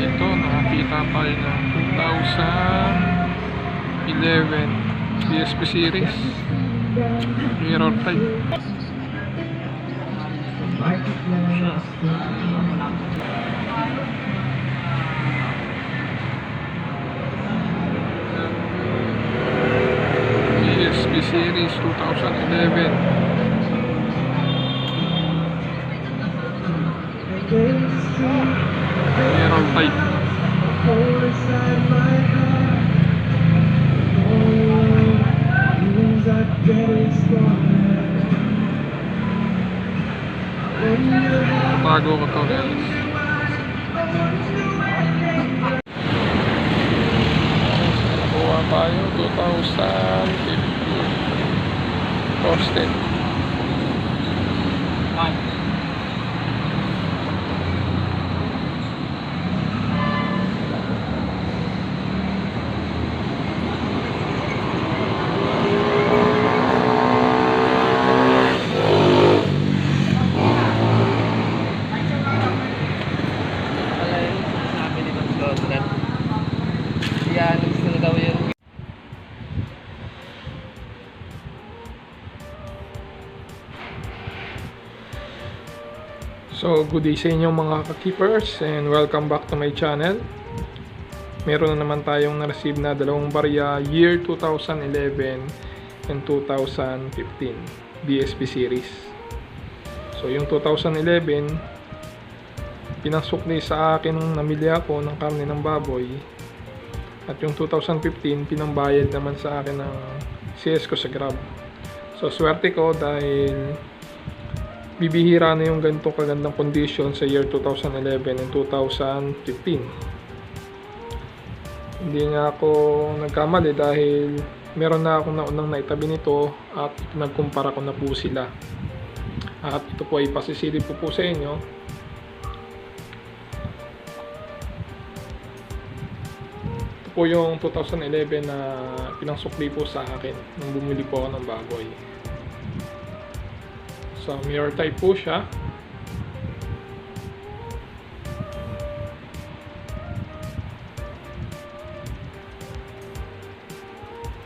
Ito, nakakita tayo ng 2011 DSP series mirror type. DSP series 2011 mirror type. Tago ko to, guys. Nakuha tayo 2015 posted. So, good day sa inyo mga ka-keepers and welcome back to my channel. Meron na naman tayong na-receive na dalawang barya year 2011 and 2015 DSP series. So, yung 2011 pinasukli sa akin nung namili ako ng karne ng baboy, at yung 2015 pinambayad naman sa akin ng CS ko sa Grab. So, swerte ko dahil bibihira na yung ganito kagandang condition sa year 2011 and 2015. Hindi nga ako nagkamali dahil meron na akong naunang naitabi nito at nagkumpara ko na po sila. At ito po ay pasisilip po sa inyo. Ito po yung 2011 na pinangsukli po sa akin nung bumili po ako ng baboy. So, mirror type po siya.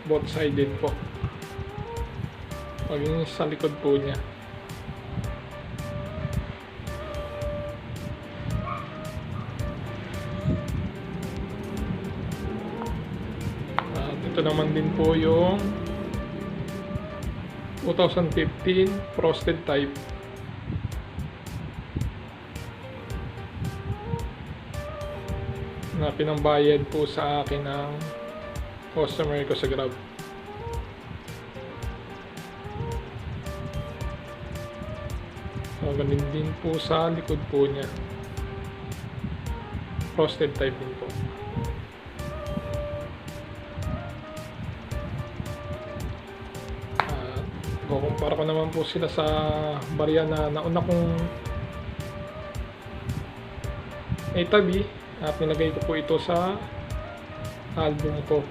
Both sided po. Paging sa likod po niya. At ito naman din po yung 2015 frosted type. Na pinambayad po sa akin ng customer ko sa Grab. So, ganun din po sa likod po niya. Frosted type din po. Kukumpara ko naman po sila sa barya na nauna kong naitabi at nilagay ko po ito sa album ko.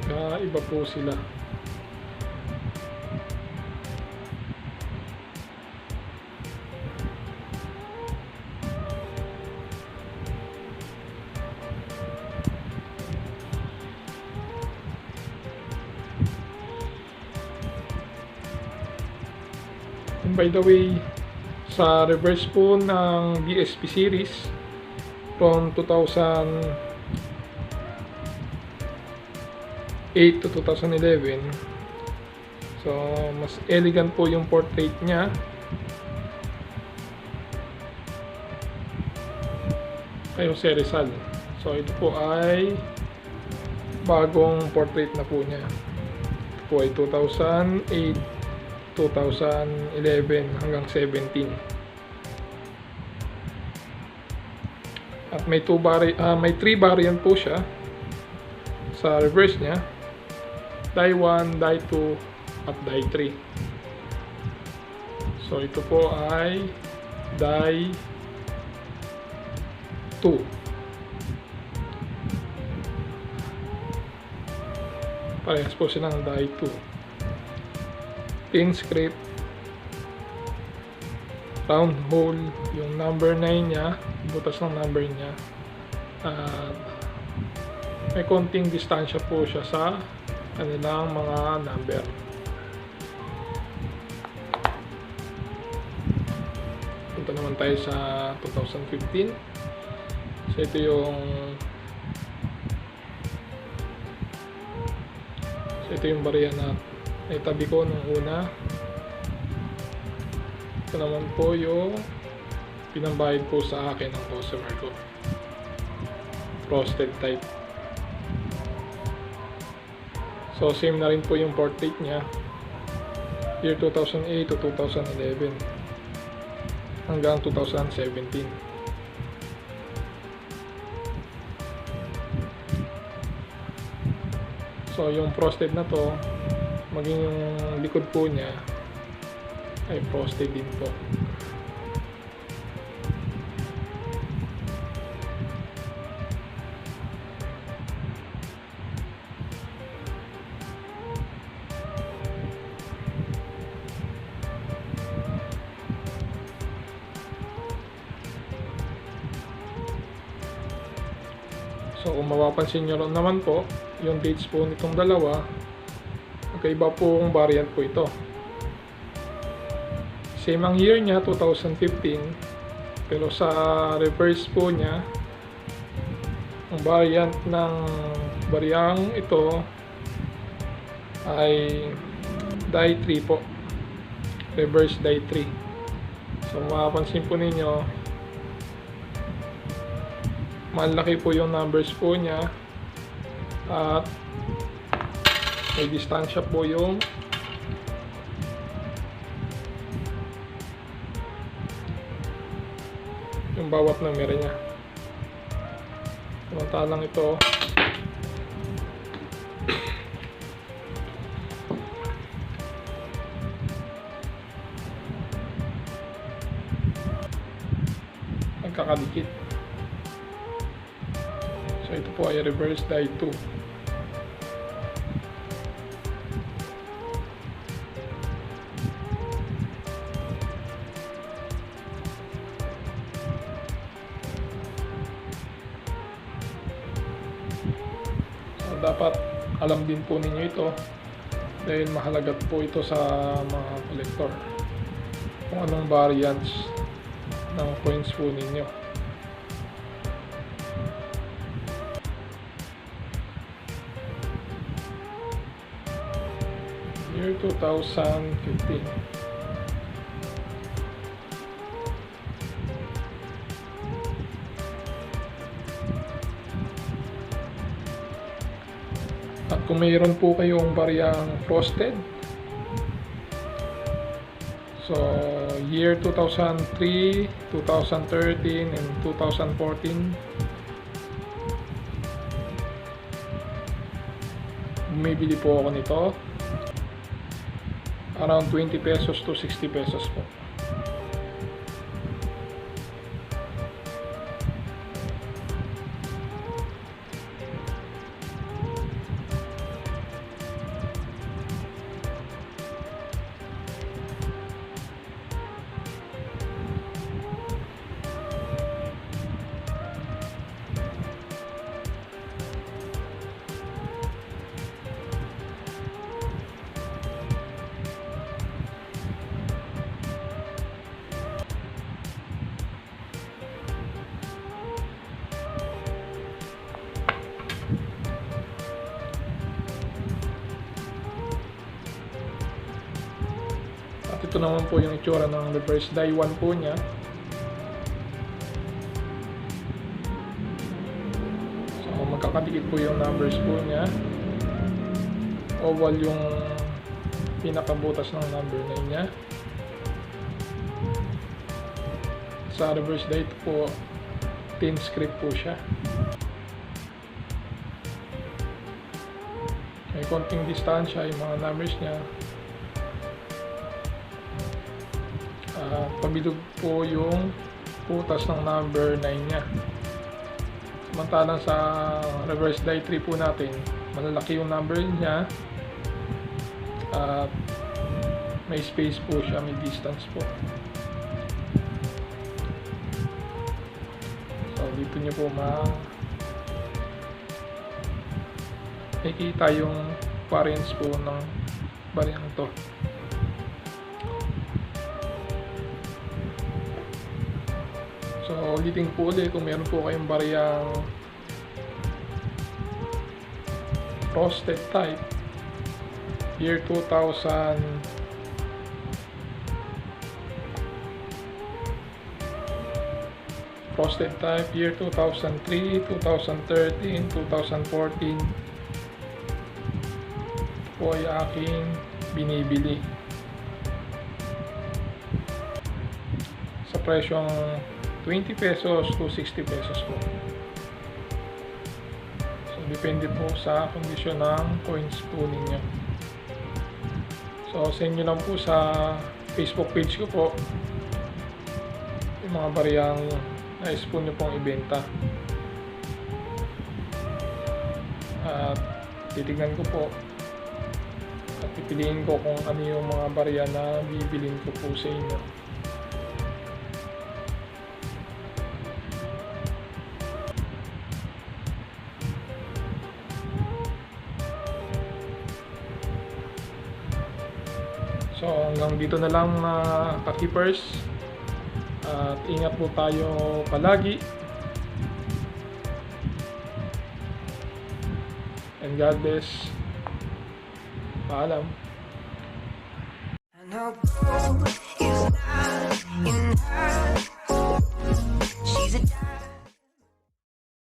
Magkaiba po sila. By the way, sa reverse po ng DSP series from 2008 to 2011, so mas elegant po yung portrait niya. Kay Jose Rizal. So ito po ay bagong portrait na po niya. Ito po ay 2008, 2011 hanggang 17. At may 3 variant po siya sa reverse niya. Die 1, die 2 at die 3. So ito po ay die 2. Parehas po silang die 2. Thin script round hole yung number 9 niya, butas ng number niya. At may konting distansya po siya sa kanilang mga number. Punta naman tayo sa 2015. So ito yung barya na naitabi ko nung una. Ito naman po yung pinambayad po sa akin ng customer ko. Frosted type. So same na rin po yung port date niya. Year 2008 to 2011 hanggang 2017. So yung frosted na to, maging yung likod po niya ay frosted din po. So kung mapapansin nyo naman po, yung dates po nitong dalawa, magkaiba pong variant po ito. Same ang year niya, 2015, pero sa reverse po niya, ang variant ng bariyang ito ay die 3 po. Reverse die 3. So mapapansin po ninyo, malaki po yung numbers po niya at may distansya po yung bawat numero niya. Samantalang ito nagkakadikit. So ito po ay reverse die 2. Dapat alam din po ninyo ito dahil mahalaga po ito sa mga collector kung anong variants ng coins po ninyo. Year 2015. At kung mayroon po kayong bariyang frosted, so year 2003, 2013, and 2014, bumibili po ako nito. Around 20 pesos to 60 pesos po. Ito naman po yung itsura ng reverse die 1 po niya. So magkakadikit po yung numbers po niya. Oval yung pinakabutas ng number 9 niya. Sa reverse die po, thin script po siya. May konting distansya yung mga numbers niya. Pabilog po yung butas ng number 9 niya. Samantalang sa reverse die 3 po natin, malalaki yung number niya at may space po siya, may distance po. dito nyo po makikita yung variance po ng bariyang to. So ulitin po ulit, kung meron po kayong bariyang frosted type year 2000 frosted type year 2003, 2013, 2014 po ay aking binibili sa presyong 20 pesos to 60 pesos po. So depende po sa kondisyon ng coins po ninyo. So send nyo lang po sa Facebook page ko po yung mga bariyang nais po nyo pong ibenta, at titignan ko po at pipiliin ko kung ano yung mga barya na bibilin ko po sa inyo. So hanggang dito na lang mga ka-keepers, at ingat po tayo palagi, and God bless. Paalam. I know gold is not